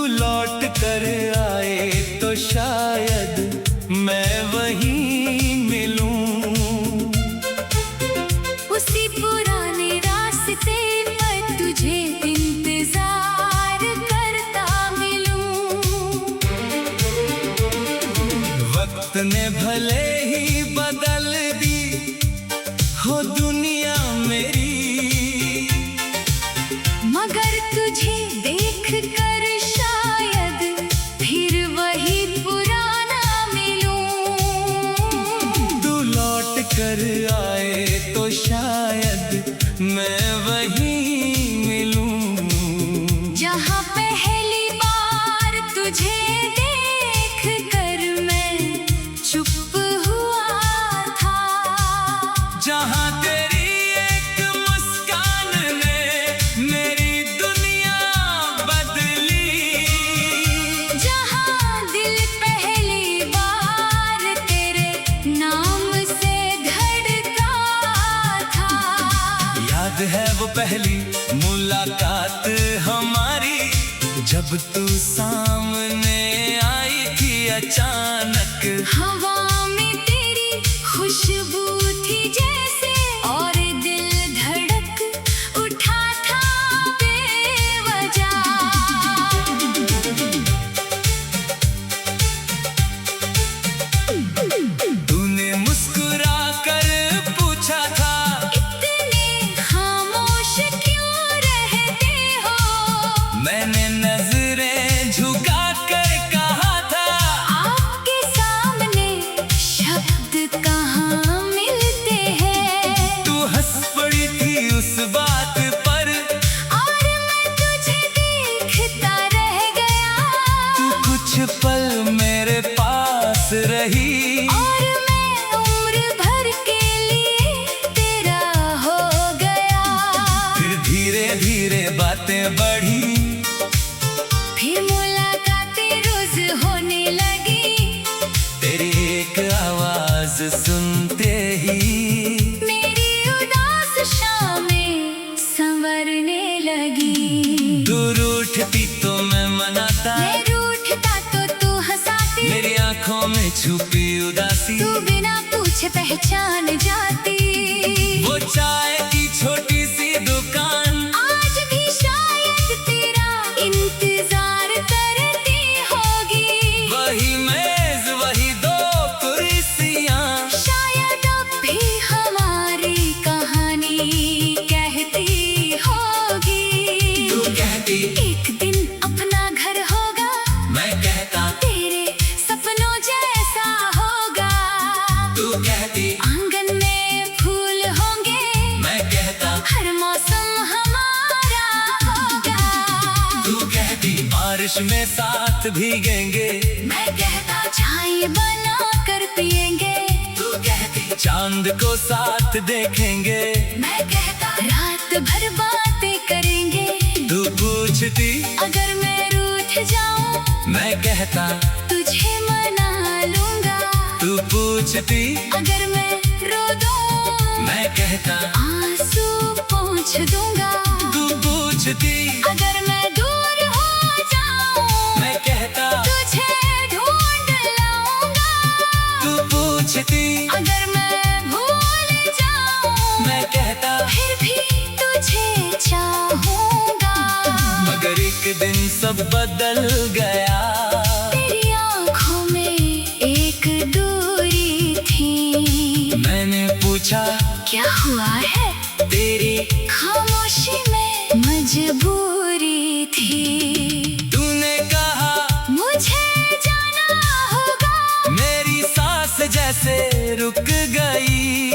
लौट कर आए तो शायद मैं वहीं मिलूं, उसी पुराने रास्ते पर तुझे इंतजार करता मिलूं। वक्त ने भले ही बदल दी हो दुनिया मेरी, मगर तुझे देख कर कर आए तो शायद मैं वहीं मिलूं, जहाँ पहली बार तुझे देख कर मैं चुप हुआ था, जहाँ तेरी एक मुस्कान ने मेरी दुनिया बदली, जहाँ दिल पहली बार तेरे नाम है वो पहली मुलाकात हमारी, जब तू सामने आई थी अचानक। हवा में तेरी खुशबू थी जैसे, और दिल धड़क उठा था बेवजह। तूने मुस्कुरा कर पूछा था, मैंने नजरें झुका कर कहा था, आपके सामने शब्द कहाँ मिलते हैं। तू हंस पड़ी थी उस बात पर, और मैं तुझे देखता रह गया। तू कुछ पल मेरे पास रही, और मैं उम्र भर के लिए तेरा हो गया। फिर धीरे धीरे बातें बढ़ी, फिर मुलाकातें रोज होने लगी। तेरी एक आवाज सुनते ही मेरी उदास शामें संवरने लगी। तू रूठती तो मैं मनाता, मैं रूठता तो तू हंसाती। मेरी आंखों में छुपी उदासी तू बिना पूछे पहचान जाती। वो चाय की छोटी सी दुकान आज भी शायद तेरा इंतजार करती होगी। वही मेज वही दो कुर्सियां, शायद अब भी हमारी कहानी कहती होगी। तू कहती एक दिन अपना घर होगा, मैं कहता तेरे सपनों जैसा होगा। तू कहती आंगन में फूल होंगे, मैं कहता हर मौसम हमारा होगा। तू कहती बारिश में साथ भीगेंगे, मैं कहता चाय बना कर पिएंगे। तू कहती चांद को साथ देखेंगे, मैं कहता रात भर बातें करेंगे। तू पूछती अगर मैं रूठ जाऊं, मैं कहता तुझे मना लूंगा। तू पूछती अगर मैं रो दूं, मैं कहता आंसू पोंछ दूंगा। तू पूछती अगर मैं दूर हो जाऊं, मैं कहता तुझे ढूंढ लाऊंगा। तू पूछती अगर मैं भूल जाऊं, मैं कहता फिर भी तुझे चाहूंगा। मगर एक दिन सब बदल गया, तेरी आंखों में एक दूरी थी। मैंने पूछा क्या हुआ है? तेरी खामोशी में मजबूरी थी। तूने कहा मुझे जाना होगा। मेरी सांस जैसे रुक गई,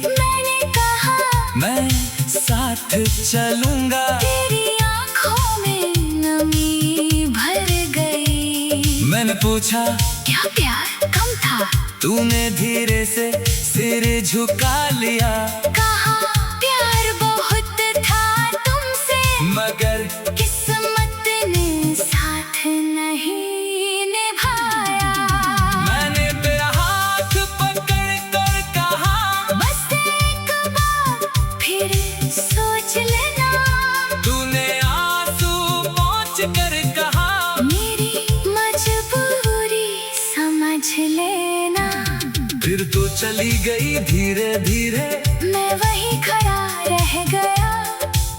मैंने कहा मैं साथ चलूंगा। तेरी आंखों में नमी भर गई। मैंने पूछा क्या प्यार कम था? तूने धीरे से सिर झुका लिया, कहा प्यार बहुत था तुमसे, मगर किस्मत ने साथ नहीं फिर तू चली गई धीरे धीरे, मैं वही खड़ा रह गया।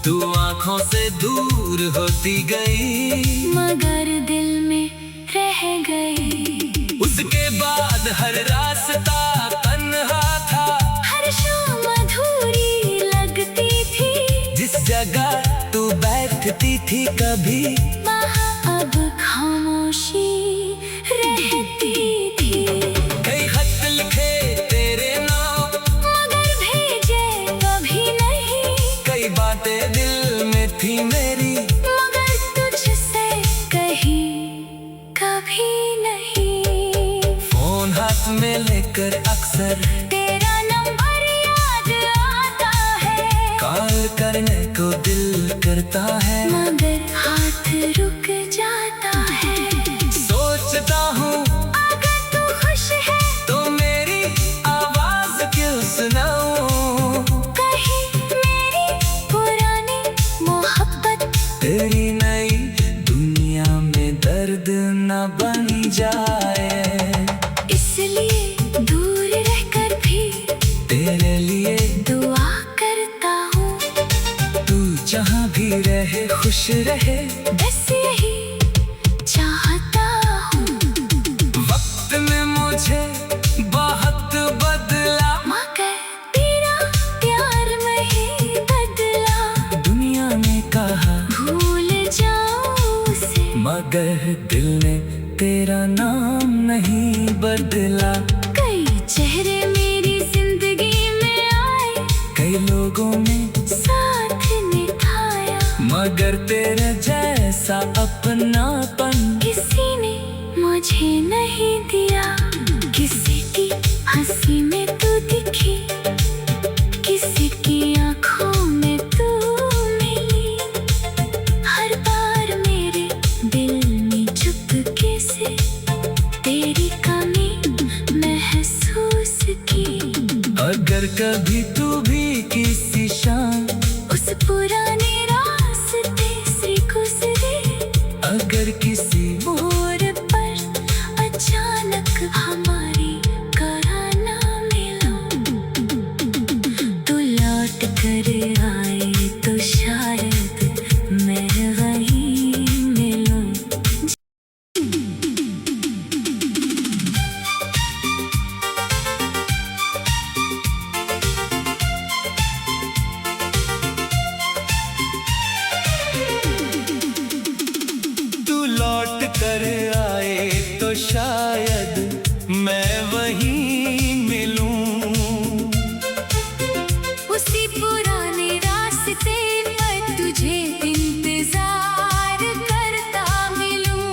तू आंखों से दूर होती गई, मगर दिल में रह गई। उसके बाद हर रास्ता तन्हा था, हर शाम अधूरी लगती थी। जिस जगह तू बैठती थी कभी, वहाँ अब खामोशी रहती थी। कई खत लिखे तेरे नाम, मगर भेजे कभी नहीं। कई बातें दिल में थी मेरी, मगर तुझसे कही कभी नहीं। फोन हाथ में लेकर अक्सर तेरा नंबर याद आता है, कॉल करने को दिल करता है, मगर हाथ रुक जाता है। सोचता हूँ अगर तू खुश है तो मेरी आवाज क्यों सुनाऊं, कहीं मेरी पुरानी मोहब्बत तेरी नई दुनिया में दर्द न बन जाए। इसलिए दूर रहकर भी तेरे लिए दुआ करता हूँ। तू जहाँ भी रहे खुश रहे, बस यही चाहता हूँ। वक्त ने मुझे बहुत बदला, मगर तेरा प्यार नहीं बदला। दुनिया ने कहा भूल जाऊं उसे, मगर दिल ने तेरा नाम नहीं बदला। कई चेहरे मेरी जिंदगी में आए, कई लोगों ने साथ निभाया, मगर तेरे जैसा अपनापन किसी ने मुझे नहीं दिया। किसी की हंसी में तू दिखी, किसी की आंखों में तू मिली। हर बार मेरे दिल में चुपके से तेरी कमी महसूस की। अगर कभी तू भी किसी शाम उस पुराने रास्ते से गुजरे, अगर किसी मोड़ पर अचानक हमारी कराना मिला, तो लौट कर आए तो शायद मैं वहीं मिलूं। तू लौट कर आए तो शायद मैं वहीं मिलूं। उसी पुराने रास्ते पर तुझे इंतजार करता मिलूं।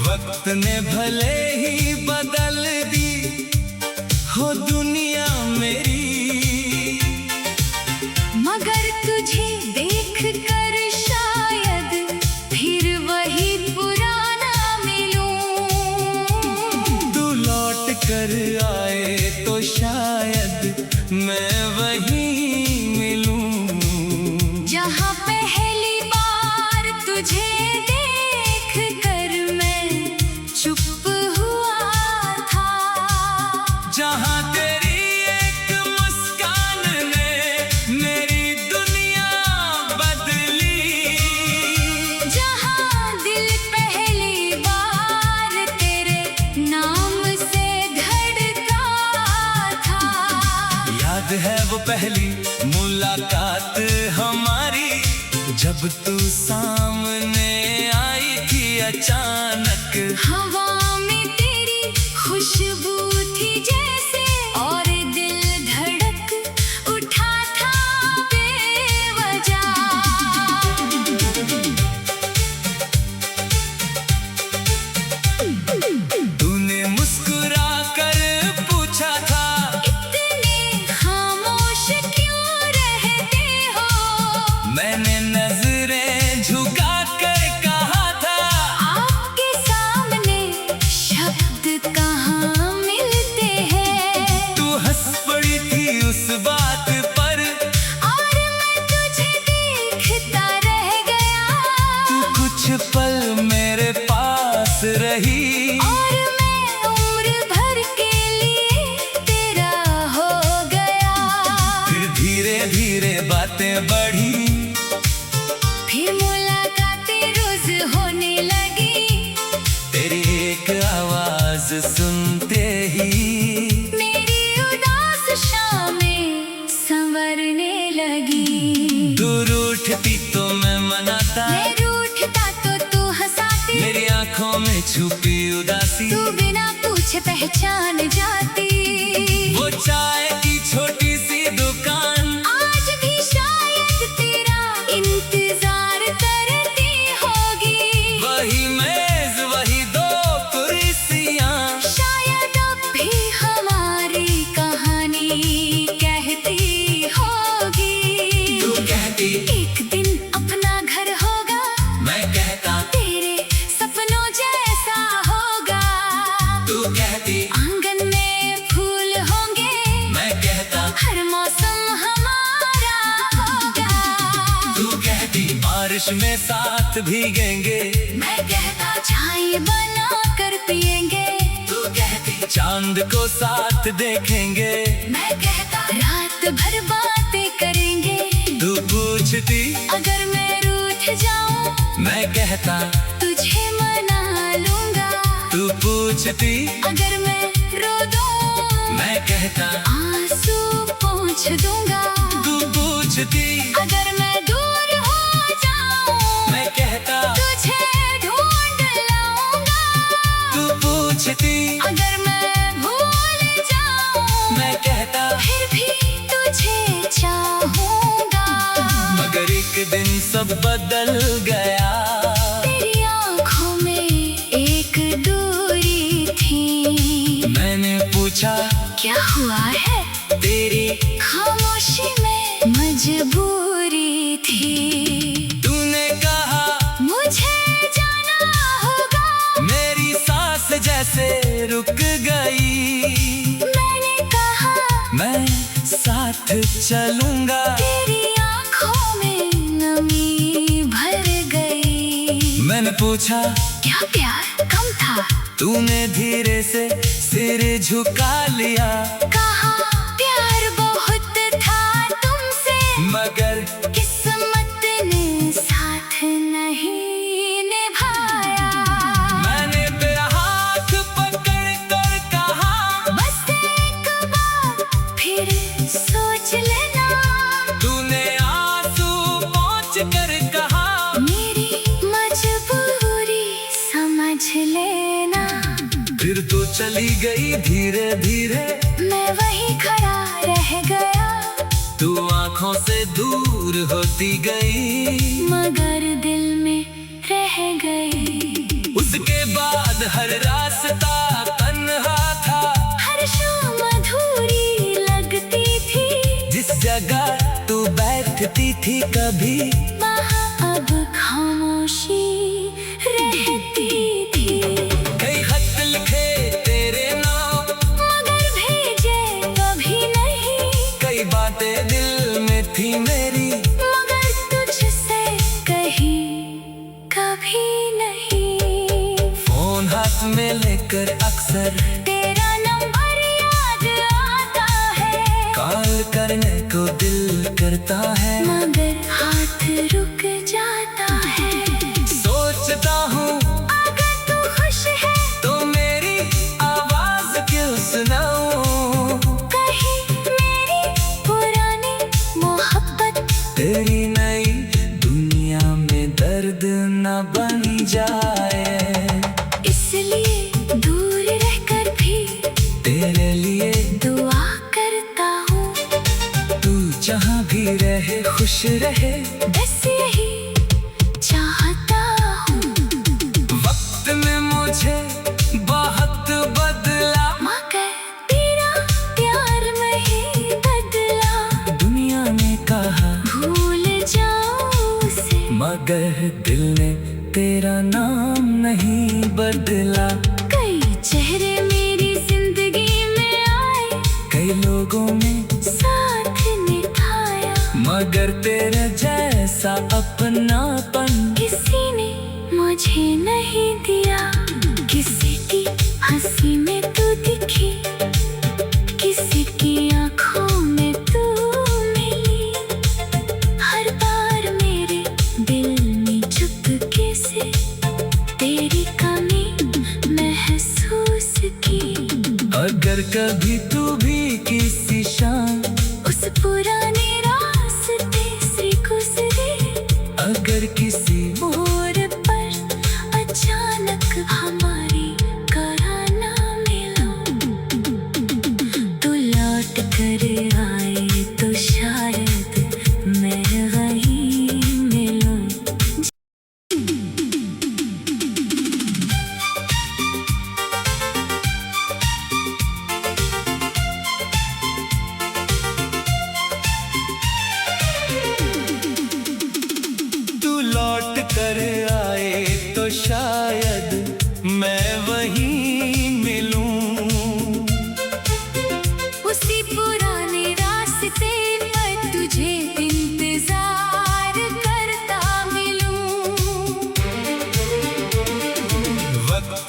वक्त ने भले ही बदल दी हो दुनिया मेरी, मगर तुझे देख कर शायद फिर वही पुराना मिलूं। तू लौट कर आए तो शायद मैं वहीं मिलूं। जहाँ पहली बार तुझे देख कर मैं चुप हुआ था, जहाँ तेरी एक मुस्कान ने मेरी दुनिया बदली, जहाँ दिल पहली बार तेरे नाम से धड़का था। याद है वो पहली मुलाकात हमारी, जब तू सामने आई थी अचानक। हवा में तेरी खुशबू थी जैसे, और दिल धड़क उठा था बेवजह। तूने मुस्कुरा कर पूछा था, इतने खामोश क्यों रहते हो? मैंने नजरें झुका कर कहा था, आपके सामने शब्द कहाँ मिलते हैं? तू हंस पड़ी थी उस बात पर, और मैं तुझे देखता रह गया। तू कुछ पल मेरे पास रही, और मैं छुपी उदासी तू बिना पूछे पहचान जाती। वो चाय की छोटी सी दुकान आज भी शायद तेरा इंतजार करती होगी। वही मेज वही दो कुर्सियां शायद अब भी हमारी कहानी कहती होगी। तू कहती एक दिन अपना घर होगा, मैं कहता तेरे सपनों जैसा होगा। तू कहती आंगन में फूल होंगे, मैं कहता हर मौसम हमारा होगा। तू कहती बारिश में साथ भीगेंगे, मैं कहता चाय बना कर पिएंगे। तू कहती चांद को साथ देखेंगे, मैं कहता रात भर बातें करेंगे। तू पूछती अगर मैं रूठ जाऊं, मैं कहता तुझे मना लूंगा। तू पूछती अगर मैं रो दूं, मैं कहता आंसू पोंछ दूंगा। तू पूछती अगर मैं दूर हो जाऊं, मैं कहता तुझे ढूंढ लाऊंगा। तू पूछती अगर मैं भूल जाऊं, मैं कहता फिर भी तुझे चाहूंगा। मगर एक दिन सब बदल गया। तेरी आंखों में एक दूरी थी। मैंने पूछा क्या हुआ है? तेरी खामोशी में मजबूरी थी। तूने कहा मुझे जाना होगा। मेरी सांस जैसे रुक गई। मैंने कहा मैं साथ चलूंगा। तेरी आंखों में नमी भर गई। मैंने पूछा क्या प्यार कम था? तूने धीरे से सिर झुका लिया। कहा प्यार बहुत था तुमसे, मगर किस्मत ने साथ नहीं निभाया। मैंने तेरा हाथ पकड़ कर कहा बस एक बार फिर सोच लेना। तूने आंसू पोंछ कर कहा मेरी मजबूरी समझ लेना। फिर तो चली गई धीरे धीरे। मैं वहीं खड़ा रह गया, तू आंखों से दूर होती गई। मगर दिल में रह गई। उसके बाद हर रास्ता तन्हा था। हर शाम अधूरी लगती थी। जिस जगह तू बैठती थी कभी वहाँ अब खामोशी रहती थी। कई खत लिखे तेरे नाम, मगर भेजे कभी नहीं। कई बातें दिल में थी मेरी, मगर तुझसे कही कभी नहीं। फोन हाथ में लेकर अक्सर तेरा नंबर याद आता है। कॉल करने को दिल करता है। मगर हाथ रुक जाता है। सोचता हूँ अगर तू खुश है तो मेरी आवाज क्यों सुनाऊं। कहीं मेरी पुरानी मोहब्बत तेरी नई दुनिया में दर्द न बन जाए। इसलिए दूर रहकर भी तेरे लिए दुआ करता हूँ। तू जहाँ भी रहे खुश रहे, बस यही चाहता हूँ। वक्त में मुझे बहुत बदला। मगर तेरा प्यार नहीं बदला। दुनिया ने कहा भूल जाऊं उसे, मगर दिल ने तेरा नाम नहीं बदला। कई चेहरे मेरी जिंदगी में आए। कई लोगों ने साथ निभाया, मगर तेरे जैसा अपनापन किसी ने मुझे नहीं दिया। किसी की हंसी में तू दिखी, किसी की आंखों में तू मिली। हर बार मेरे दिल में चुपके से तेरी कमी महसूस की। अगर कभी तू भी किसी शाम उस पुराने रास्ते से गुजरे, अगर किसी मोड़ पर अचानक हमारी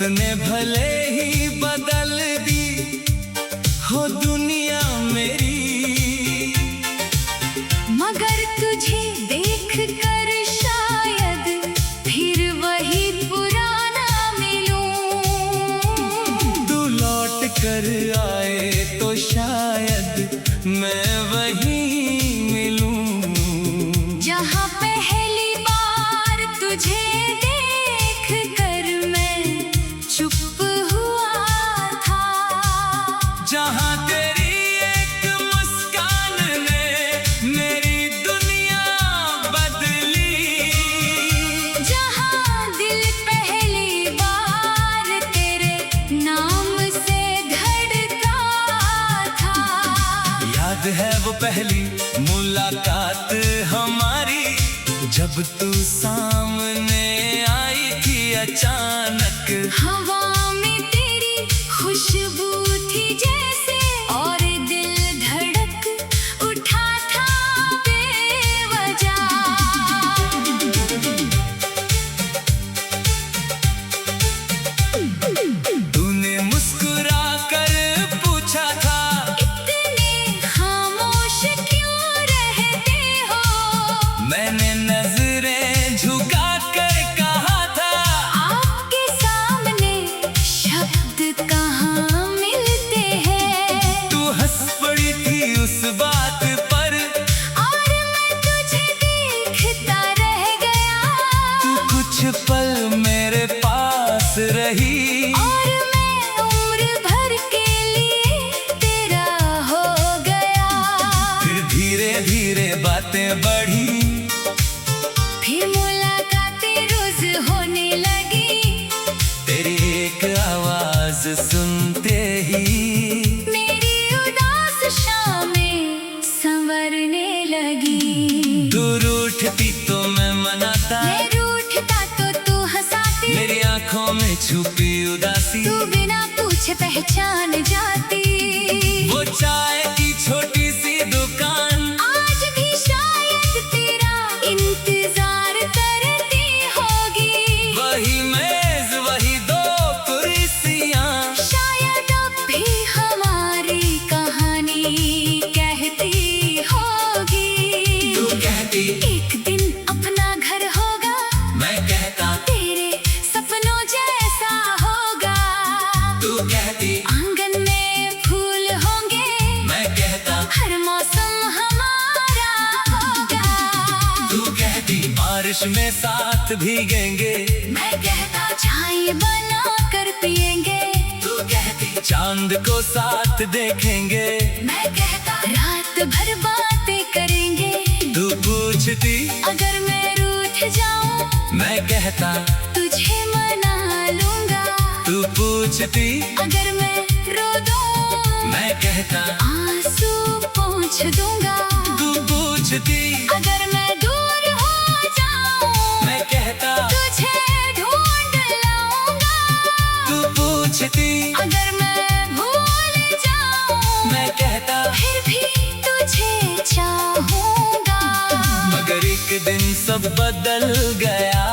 ने भले ही बदल दी हो दुनिया मेरी, मगर तुझे देख कर शायद फिर वही पुराना मिलूं। तू लौट कर आए तो शायद मैं वही मिलूं। जहाँ पहली बार तुझे देख कर मैं चुप हुआ था, जहाँ तेरी एक मुस्कान ने मेरी दुनिया बदली, जहाँ दिल पहली बार तेरे नाम से धड़का था। याद है वो पहली मुलाकात हमारी, जब तू सामने आई थी अचानक। हवा में तेरी खुशबू थी जैसे, और दिल धड़क उठा था बेवजह। तूने मुस्कुरा कर पूछा था, इतने खामोश क्यों रहते हो? मैंने नजरें झुका कर कहा था, आपके सामने शब्द कहाँ मिलते हैं? तू हंस पड़ी थी उस बात पर, और मैं तुझे देखता रह गया। तू कुछ पल मेरे पास रही, और मैं उम्र भर के लिए तेरा हो गया। फिर धीरे धीरे बातें बढ़ी, फिर मुलाकातें रोज होने लगी। तेरी एक आवाज सुनते ही मेरी उदास शामें संवरने लगी। तू रूठती तो मैं मनाता, मैं रूठता तो तू हंसाती। मेरी आंखों में छुपी उदासी, तू बिना पूछे पहचान जाती। वो चाय की छोटी सी दुकान आज भी शायद तेरा इंतजार करती होगी। वही मेज वही दो कुर्सियां, शायद अब भी हमारी कहानी कहती होगी। तू कहती एक दिन अपना घर होगा, मैं कहता, तेरे सपनों जैसा होगा। तू कहती आंगन में फूल होंगे, मैं कहता, हर मौसम हमारा होगा। तू कहती बारिश में साथ भीगेंगे, मैं कहता चाय बना कर पिएंगे। तू कहती चांद को साथ देखेंगे, मैं कहता रात भर बातें करेंगे। तू पूछती अगर मैं रूठ जाऊं, मैं कहता, तुझे मना लूंगा। तू पूछती अगर मैं रो दूं, मैं कहता, आंसू पोंछ दूंगा। तू पूछती अगर मैं दूर हो जाऊं, मैं कहता, तुझे ढूंढ लाऊंगा। तू पूछती अगर मैं भूल जाऊं, मैं कहता, फिर भी तुझे चाहूंगा। मगर एक दिन सब बदल गया।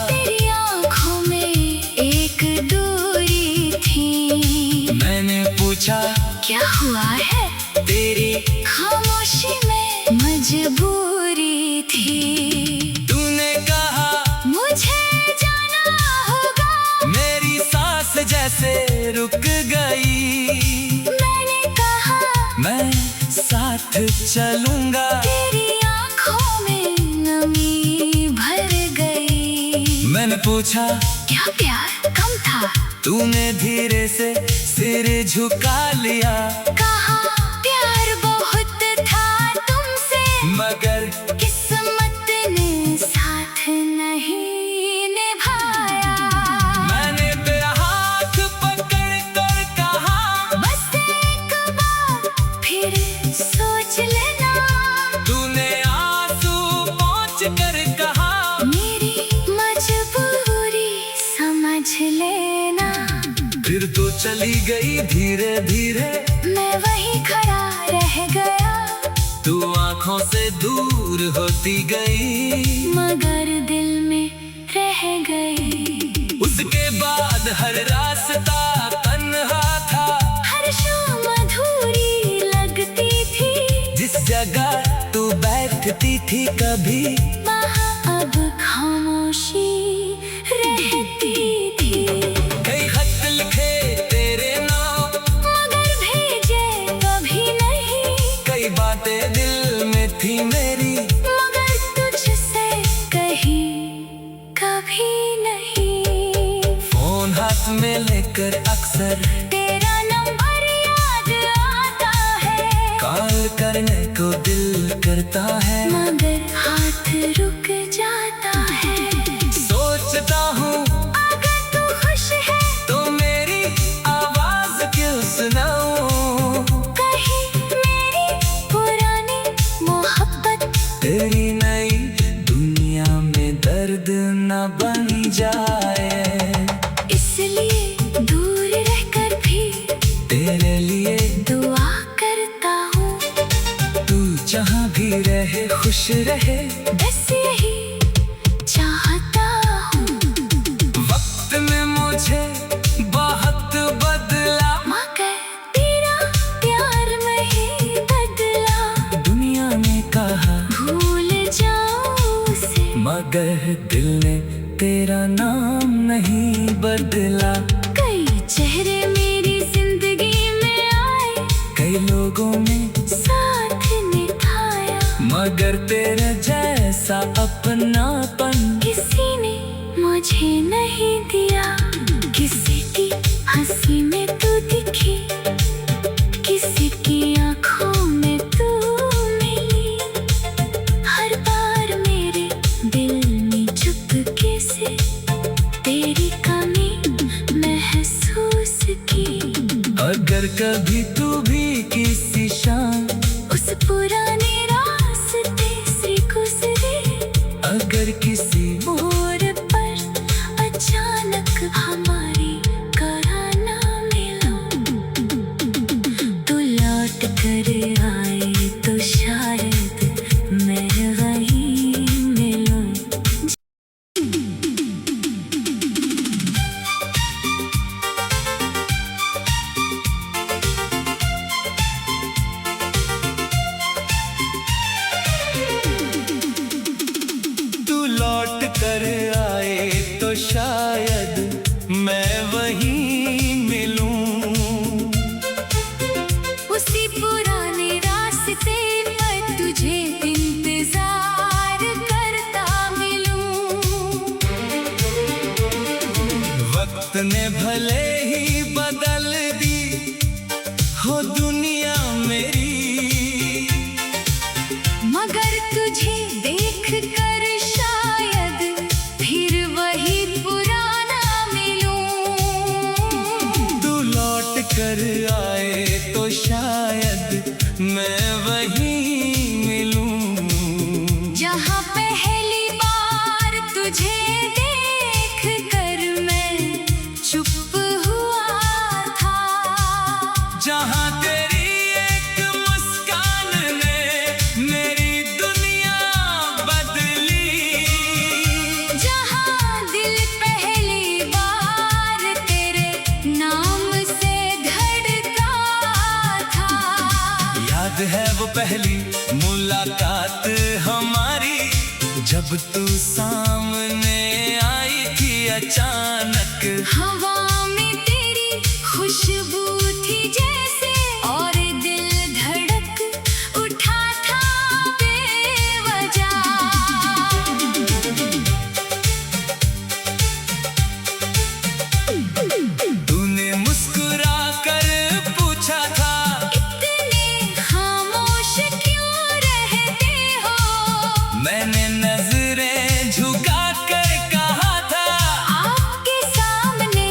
तेरी आंखों में एक दूरी थी। मैंने पूछा क्या हुआ है? तेरी खामोशी में मजबूरी थी। तूने कहा मुझे जाना होगा। मेरी सांस जैसे रुक गई, मैंने कहा मैं साथ चलूंगा। तेरी आंखों में नमी भर गई। मैंने पूछा क्या प्यार कम था? तूने धीरे से सिर झुका लिया, कहा प्यार बहुत था तुमसे, मगर किस्मत ने साथ नहीं निभाया। मैंने तेरा हाथ पकड़ कर कहा, बस एक बार फिर सोच लेना। तूने आंसू पोंछ कर कहा, मेरी मजबूरी समझ लेना। फिर तू चली गई धीरे धीरे, मैं वहीं खड़ा रह गया। तू आंखों से दूर होती गई, मगर दिल में रह गई। उस उसके बाद हर रास्ता तन्हा था, हर शाम अधूरी लगती थी। जिस जगह तू बैठती थी कभी वहाँ अब खामोशी रहती थी। कई खत लिखे तेरे नाम, मगर भेजे कभी नहीं। कई बातें दिल में थी मेरी, मगर तुझसे कही कभी नहीं। फोन हाथ में लेकर अक्सर तेरा नंबर याद आता है, कॉल करने को दिल करता है, मगर हाथ रुक जाता है। सोचता हूँ अगर तू खुश है तो मेरी आवाज क्यों सुनाऊं, कहीं मेरी पुरानी मोहब्बत तेरी नई दुनिया में दर्द न बन जाए। इसलिए दूर रहकर भी तेरे लिए दुआ करता हूँ, तू जहाँ भी रहे खुश रहे, बस यही चाहता हूँ। वक्त ने मुझे बहुत बदला, मगर तेरा प्यार नहीं बदला। दुनिया ने कहा भूल जाऊं उसे, मगर दिल ने तेरा नाम नहीं बदला। कई चेहरे मेरी जिंदगी में आए, कई लोगों ने साथ निभाया, मगर तेरे जैसा अपनापन किसी ने मुझे नहीं दिया। किसी की हंसी में तू दिखी, किसी की आंखों में तू मिली। हर बार मेरे दिल ने चुपके से तेरी कमी महसूस की। अगर कभी तू भी किसी शाम उस पुराने रास्ते से गुजरे, अगर किसी मोड़ पर अचानक हमारी कराना मिलो, तो लौट कर आए तो शायद मैं वहीं मिलूं। तू लौट कर आए तो शायद मैं वहीं मिलूं। उसी पुराने रास्ते पर तुझे इंतजार करता मिलूं। वक्त ने भले ही बदल दी हो दुनिया मेरी, मगर तुझे देख कर शायद फिर वही पुराना मिलूं। तू लौट कर आए तो शायद मैं वहीं मिलूं। जहाँ पहली बार तुझे देख कर मैं चुप हुआ था, जहाँ तेरी एक मुस्कान ने मेरी दुनिया बदली, जहाँ दिल पहली बार तेरे नाम से धड़का था। याद है वो पहली मुलाकात हमारी, जब तू सामने आई थी अचानक। हवा में तेरी खुशबू थी जैसे, और दिल धड़क उठा था बेवजह। तूने मुस्कुरा कर पूछा था, इतने खामोश क्यों रहते हो? मैंने नजरें झुका कर कहा था, आपके सामने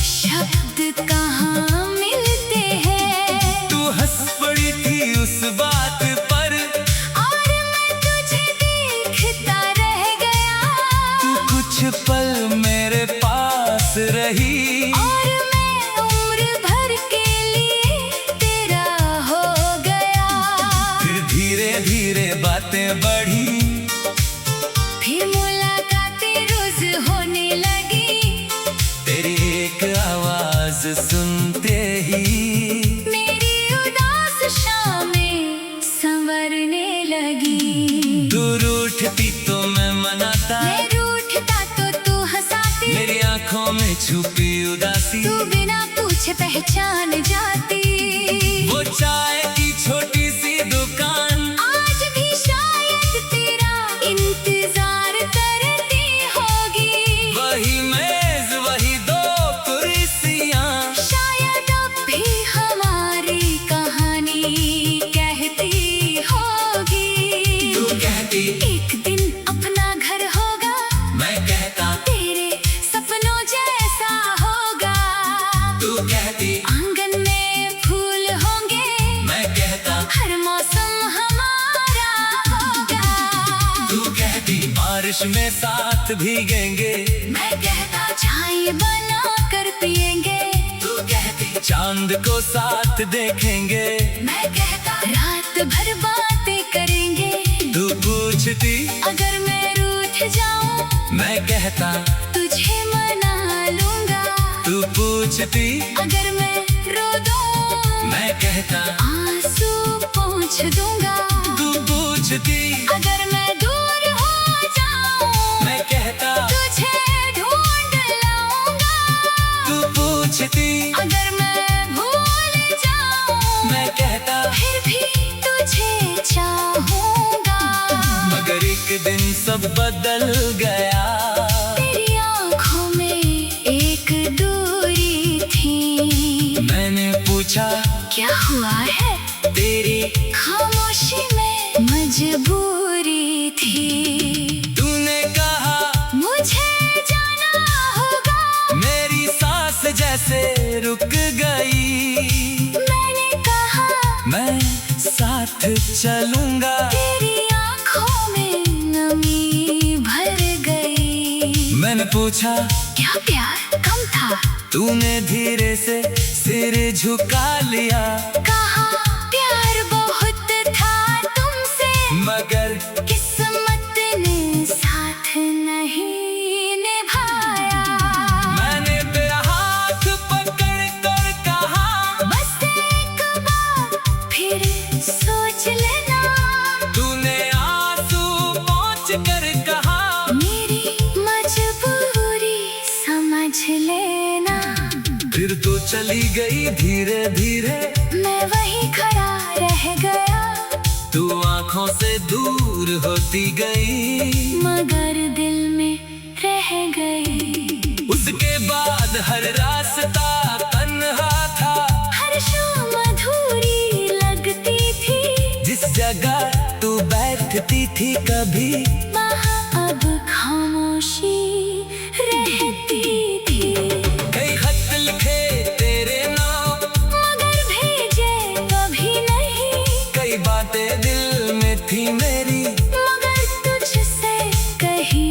शब्द कहाँ मिलते हैं? तू हंस पड़ी थी उस बात पर, और मैं तुझे देखता रह गया। तू कुछ पल मेरे पास रही, और मैं उम्र भर के लिए तेरा हो गया। फिर धीरे धीरे बातें बढ़ी, फिर मुलाकातें रोज होने लगी, आंखों में छुपी उदासी, तू बिना पूछे पहचान जाती। वो चाय की छोटी सी दुकान आज भी शायद तेरा इंतजार करती होगी। वही मेज वही दो कुर्सियां, शायद अब भी हमारी कहानी कहती होगी। तू कहती एक दिन अपना घर होगा, मैं कहता तेरे सपनों जैसा होगा। तू कहती आंगन में फूल होंगे, मैं कहता हर मौसम हमारा होगा। तू कहती बारिश में साथ भीगेंगे, मैं कहता चाय बना कर पिएंगे। तू कहती चांद को साथ देखेंगे, मैं कहता रात भर बातें करेंगे। तू पूछती अगर मैं रूठ जाऊं, मैं कहता तुझे मना लूंगा। तू पूछती अगर मैं रो दूं, मैं कहता आंसू पोंछ दूंगा। तू पूछती अगर मैं दूर हो जाऊं, मैं कहता तुझे ढूंढ लाऊंगा। तू पूछती अगर मैं भूल जाऊं, मैं कहता फिर भी तुझे चाहूंगा। मगर एक दिन सब बदल गया, तेरी आंखों में एक दूरी थी। मैंने पूछा क्या हुआ है? तेरी खामोशी में मजबूरी थी। तूने कहा मुझे जाना होगा, मेरी सांस जैसे रुक गई। मैंने कहा मैं साथ चलूंगा, तेरी आंखों में नमी भर गई। मैंने पूछा क्या प्यार कम था? तूने धीरे से सिर झुका लिया, कहा प्यार बहुत था तुमसे, मगर किस्मत ने साथ नहीं निभाया। मैंने तेरा हाथ पकड़ कर कहा, बस एक बार फिर सोच लेना। तूने आंसू पोंछ कर कहा, मेरी मजबूरी समझ लेना। फिर तू चली गई धीरे धीरे, मैं वहीं खड़ा रह गया, तू आंखों से दूर होती गई। मगर दिल में रह गई। उसके बाद हर रास्ता तन्हा था, हर शाम अधूरी लगती थी। जिस जगह तू बैठती थी कभी, वहाँ अब खामोशी रहती थी। कई खत लिखे तेरे नाम, मगर भेजे कभी नहीं। कई बातें दिल में थी मेरी, मगर तुझसे कही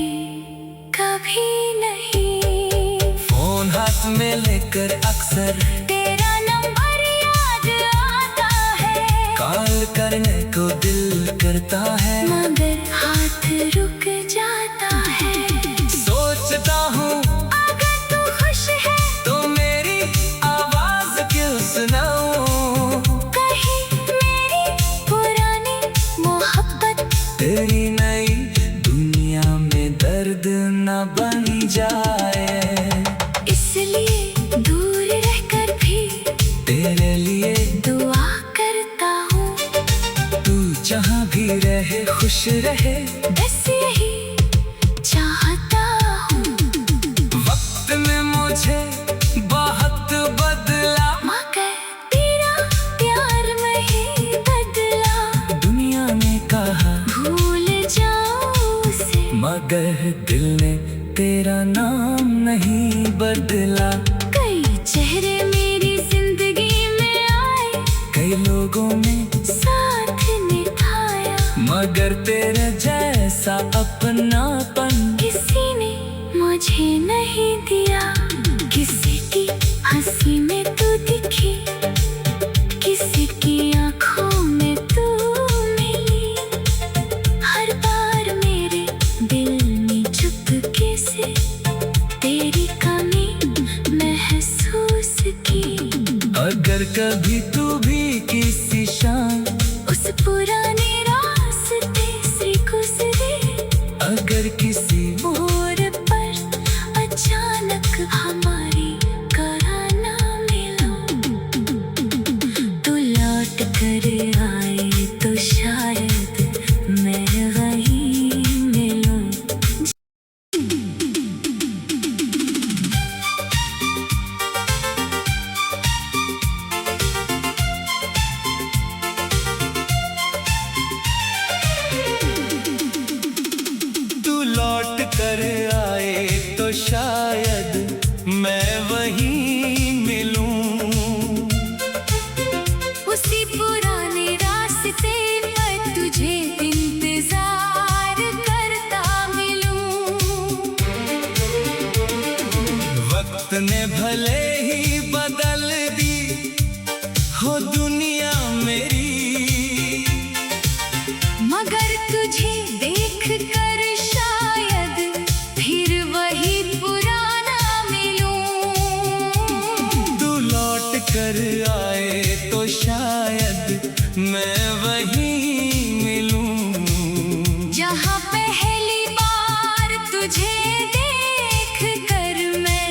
कभी नहीं। फोन हाथ में लेकर अक्सर तेरा नंबर याद आता है, कॉल करने को दिल करता है। मगर हाथ रुक जाता है। सोचता हूँ अगर तू खुश है, तो मेरी आवाज क्यों सुनाऊं, कहीं मेरी पुरानी मोहब्बत तेरी नई दुनिया में दर्द न बन जाए। इसलिए दूर रहकर भी तेरे लिए दुआ करता हूँ। तू जहाँ भी रहे खुश रहे, बस यही चाहता हूँ। वक्त ने मुझे बहुत बदला, मगर तेरा प्यार नहीं बदला। दुनिया ने कहा भूल जाऊं उसे, मगर दिल ने तेरा नाम नहीं बदला। कई चेहरे मेरी जिंदगी में आए, कई लोगों ने साथ निभाया, मगर तेरे जैसा अपनापन किसी ने मुझे नहीं दिया। किसी की हंसी में तू दिखी, किसी की आंखों में तू मिली। हर बार मेरे दिल में चुपके से तेरी कमी महसूस की। अगर कभी तू भी किसी शाम उस पुराने रास्ते से गुजरे, अगर किसी मोड़ पर अचानक हमारी कराना मिलूं। तू लौट कर आए तो शायद मैं वहीं मिलूं। तू लौट कर आए तो शायद मैं वहीं मिलूं। उसी पुराने रास्ते पर तुझे इंतजार करता मिलूं। वक्त ने भले ही बदल दी हो दुनिया मेरी, मगर तुझे देख कर शायद फिर वही पुराना मिलूं। तू लौट कर आए तो शायद मैं वहीं मिलूं। जहाँ पहली बार तुझे देख कर मैं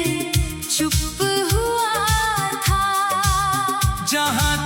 चुप हुआ था, जहाँ